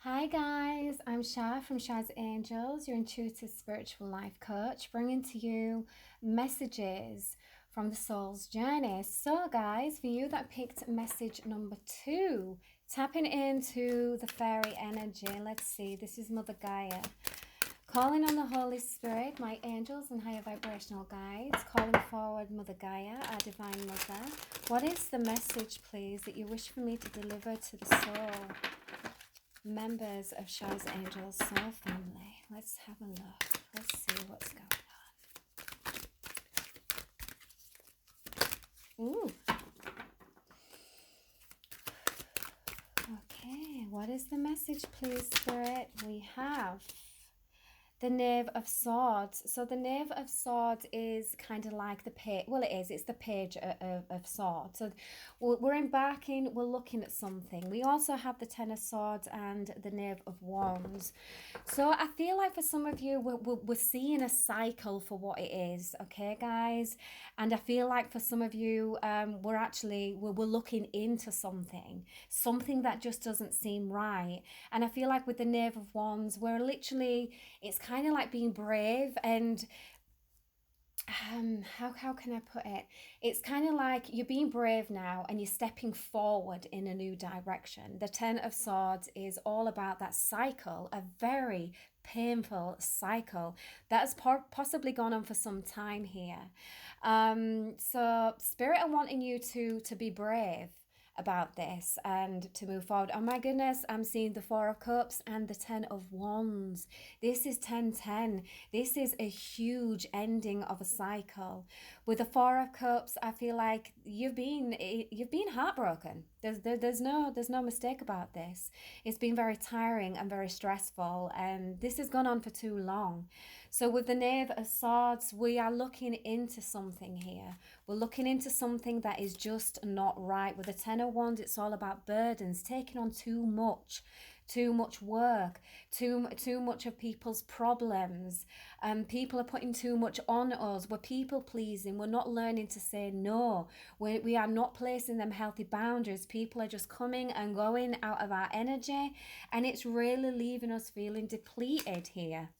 Hi guys, I'm Shah from Shah's Angels, your intuitive spiritual life coach, bringing to you messages from the soul's journey. So, guys, for you that picked message number 2, tapping into the fairy energy. Let's see, this is Mother Gaia. Calling on the Holy Spirit, my angels and higher vibrational guides, calling forward Mother Gaia, our divine mother. What is the message, please, that you wish for me to deliver to the soul? Members of Shah's Angels Soul Family. Let's have a look. Let's see what's going on. Ooh. Okay, what is the message, please, Spirit? We have the Knave of Swords. So the Knave of Swords is kind of like the page. Well, it is. It's the page of Swords. So we're embarking. We're looking at something. We also have the Ten of Swords and the Knave of Wands. So I feel like for some of you, we're seeing a cycle for what it is. Okay, guys. And I feel like for some of you, we're looking into something that just doesn't seem right. And I feel like with the Knave of Wands, we're literally, it's kind of like being brave and how can I put it? It's kind of like you're being brave now and you're stepping forward in a new direction. The Ten of Swords is all about that cycle, a very painful cycle that has possibly gone on for some time here. So Spirit are wanting you to be brave about this and to move forward. Oh my goodness, I'm seeing the Four of Cups and the Ten of Wands. This is 10-10. This is a huge ending of a cycle. With the Four of Cups, I feel like you've been heartbroken. There's no mistake about this. It's been very tiring and very stressful, and this has gone on for too long. So with the Knave of Swords, we are looking into something here. We're looking into something that is just not right. With the Ten of Wands, it's all about burdens, taking on too much work, too much of people's problems. People are putting too much on us. We're people pleasing. We're not learning to say no. We are not placing them healthy boundaries. People are just coming and going out of our energy, and it's really leaving us feeling depleted here.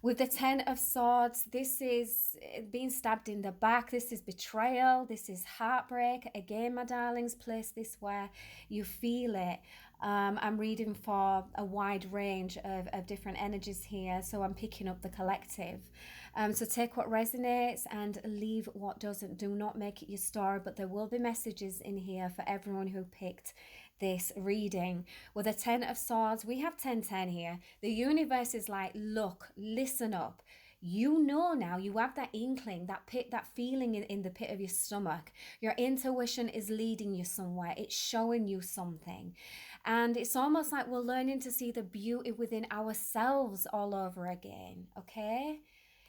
With the Ten of Swords, this is being stabbed in the back. This is betrayal. This is heartbreak. Again, my darlings, place this where you feel it. I'm reading for a wide range of different energies here, so I'm picking up the collective. So take what resonates and leave what doesn't. Do not make it your story, but there will be messages in here for everyone who picked this reading. With a Ten of Swords, we have 10-10 here. The universe is like, look, listen up. You know now, you have that inkling, that feeling in the pit of your stomach. Your intuition is leading you somewhere. It's showing you something. And it's almost like we're learning to see the beauty within ourselves all over again, okay?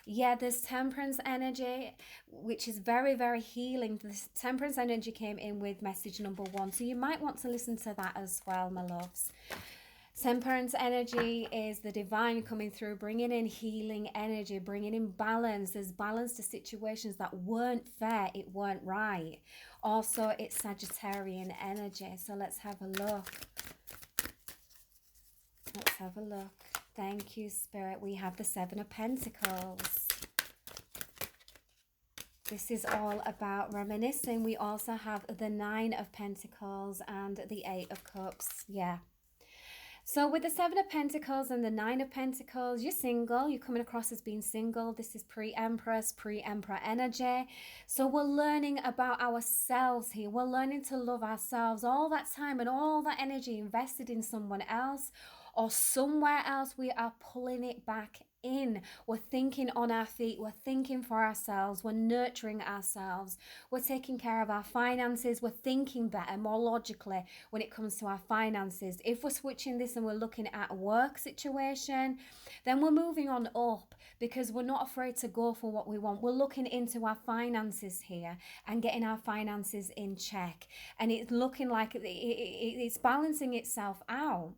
Yeah, there's temperance energy, which is very, very healing. This temperance energy came in with message number 1. So you might want to listen to that as well, my loves. Temperance energy is the divine coming through, bringing in healing energy, bringing in balance. There's balance to situations that weren't fair, it weren't right. Also, it's Sagittarian energy. So let's have a look. Let's have a look. Thank you, Spirit. We have the Seven of Pentacles. This is all about reminiscing. We also have the Nine of Pentacles and the Eight of Cups. Yeah. So with the Seven of Pentacles and the Nine of Pentacles, you're single. You're coming across as being single. This is pre-Empress, pre-Emperor energy. So we're learning about ourselves here. We're learning to love ourselves. All that time and all that energy invested in someone else or somewhere else, we are pulling it back in. We're thinking on our feet. We're thinking for ourselves. We're nurturing ourselves. We're taking care of our finances. We're thinking better, more logically when it comes to our finances. If we're switching this and we're looking at a work situation, then we're moving on up because we're not afraid to go for what we want. We're looking into our finances here and getting our finances in check. And it's looking like it's balancing itself out.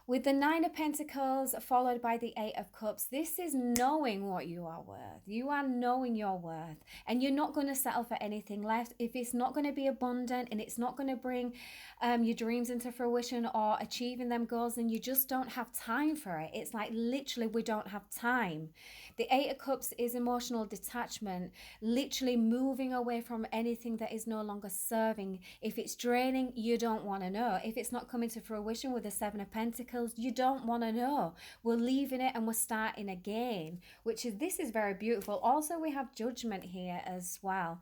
With the Nine of Pentacles followed by the Eight of Cups, this is knowing what you are worth. You are knowing your worth, and you're not going to settle for anything less. If it's not going to be abundant and it's not going to bring your dreams into fruition or achieving them goals, then you just don't have time for it. It's like literally we don't have time. The Eight of Cups is emotional detachment, literally moving away from anything that is no longer serving. If it's draining, you don't want to know. If it's not coming to fruition with the Seven of Pentacles, you don't want to know. We're leaving it and we're starting again, this is very beautiful. Also, we have Judgment here as well.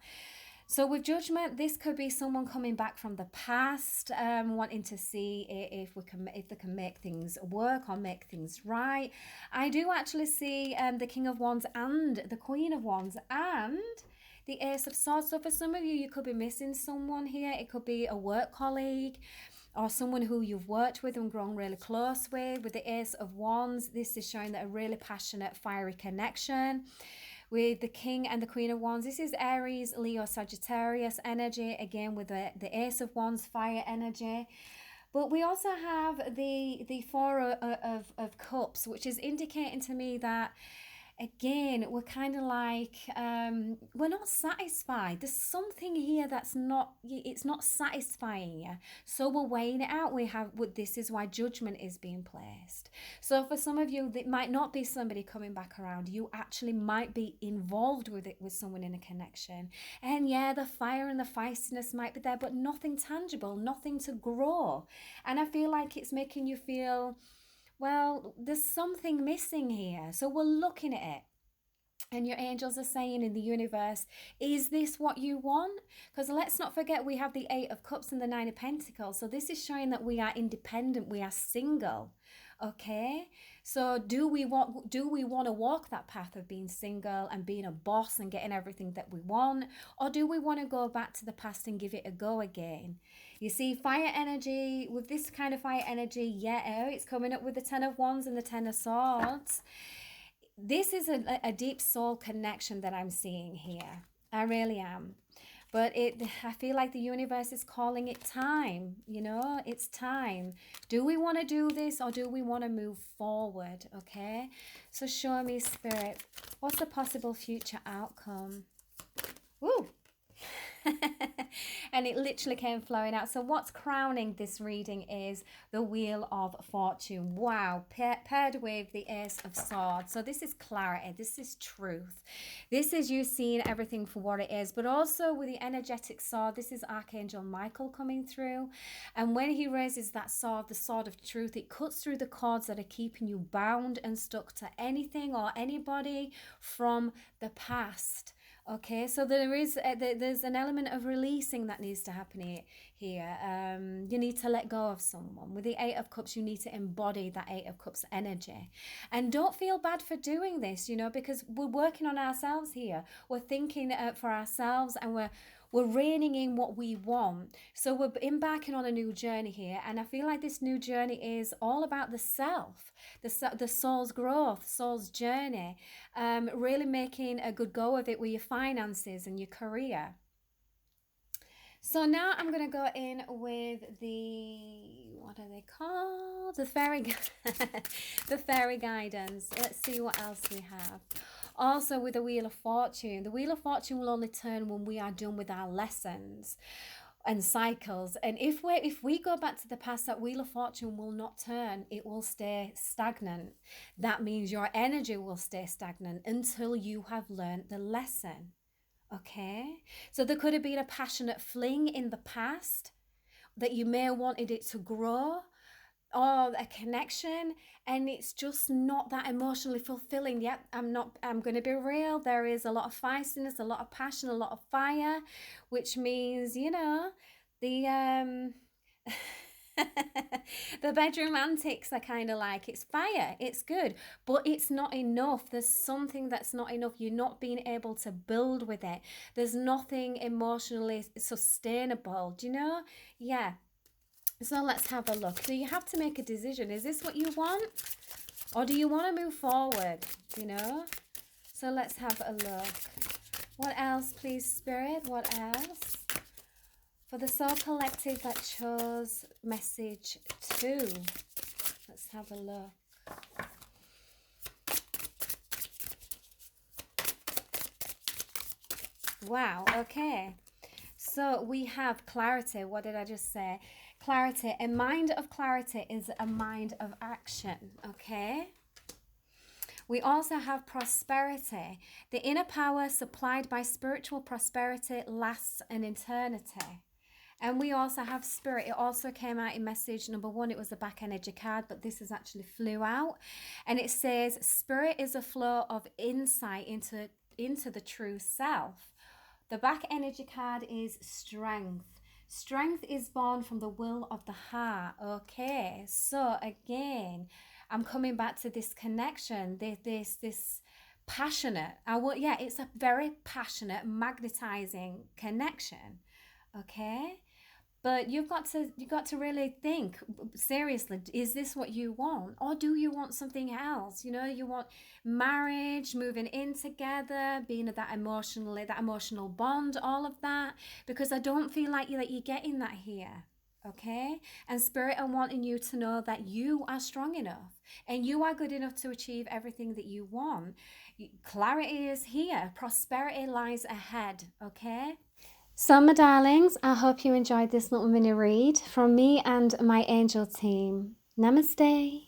So with Judgment, this could be someone coming back from the past, wanting to see if they can make things work or make things right. I do actually see the King of Wands and the Queen of Wands and the Ace of Swords. So for some of you, you could be missing someone here. It could be a work colleague or someone who you've worked with and grown really close with. With the Ace of Wands, this is showing that a really passionate, fiery connection. With the King and the Queen of Wands, this is Aries, Leo, Sagittarius energy. Again, with the Ace of Wands, fire energy. But we also have the Four of Cups, which is indicating to me that, again, we're kind of like, we're not satisfied. There's something here that's not, it's not satisfying you. So we're weighing it out. This is why Judgment is being placed. So for some of you, it might not be somebody coming back around. You actually might be involved with it, with someone in a connection. And yeah, the fire and the feistiness might be there, but nothing tangible, nothing to grow. And I feel like it's making you feel, well, there's something missing here. So we're looking at it. And your angels are saying in the universe, is this what you want? Because let's not forget, we have the Eight of Cups and the Nine of Pentacles. So this is showing that we are independent, we are single. Okay, so do we want to walk that path of being single and being a boss and getting everything that we want, or do we want to go back to the past and give it a go again? You see, fire energy, with this kind of fire energy, yeah, it's coming up with the Ten of Wands and the Ten of Swords. This is a deep soul connection that I'm seeing here. I really am. But I feel like the universe is calling it time. It's time. Do we want to do this, or do we want to move forward? Okay, so show me, Spirit, what's the possible future outcome? Woo! And it literally came flowing out. So what's crowning this reading is the Wheel of Fortune. Wow, paired with the Ace of Swords. So this is clarity, this is truth, this is you seeing everything for what it is. But also with the energetic sword, this is Archangel Michael coming through, and when he raises that sword, the sword of truth, it cuts through the cords that are keeping you bound and stuck to anything or anybody from the past. Okay, so there's an element of releasing that needs to happen here. You need to let go of someone. With the Eight of Cups, you need to embody that Eight of Cups energy. And don't feel bad for doing this, because we're working on ourselves here. We're thinking for ourselves, and we're reining in what we want. So we're embarking on a new journey here. And I feel like this new journey is all about the self, the soul's growth, soul's journey, really making a good go of it with your finances and your career. So now I'm going to go in with what are they called? The fairy guidance. Let's see what else we have. Also with the Wheel of Fortune. The Wheel of Fortune will only turn when we are done with our lessons and cycles. And if we go back to the past, that Wheel of Fortune will not turn. It will stay stagnant. That means your energy will stay stagnant until you have learned the lesson. Okay? So there could have been a passionate fling in the past that you may have wanted it to grow, or a connection, and it's just not that emotionally fulfilling. Yep, I'm going to be real. There is a lot of feistiness, a lot of passion, a lot of fire, which means, the the bedroom antics are kind of like, it's fire, it's good, but it's not enough. There's something that's not enough. You're not being able to build with it. There's nothing emotionally sustainable. Do you know? Yeah. So let's have a look. So you have to make a decision. Is this what you want? Or do you want to move forward? So let's have a look. What else, please, Spirit? What else? For the Soul Collective that chose message 2. Let's have a look. Wow, okay. So we have clarity. What did I just say? Clarity. A mind of clarity is a mind of action, okay? We also have prosperity. The inner power supplied by spiritual prosperity lasts an eternity. And we also have spirit. It also came out in message number 1. It was a back energy card, but this is actually flew out. And it says, spirit is a flow of insight into the true self. The back energy card is strength. Strength is born from the will of the heart. Okay, so again, I'm coming back to this connection, this passionate. Yeah, it's a very passionate, magnetizing connection. Okay, but you've got to really think seriously, is this what you want, or do you want something else? You want marriage, moving in together, being that emotional bond, all of that, because I don't feel like you're getting that here. Okay, and spirit are wanting you to know that you are strong enough and you are good enough to achieve everything that you want. Clarity is here, prosperity lies ahead. Okay, so, my darlings, I hope you enjoyed this little mini read from me and my angel team. Namaste.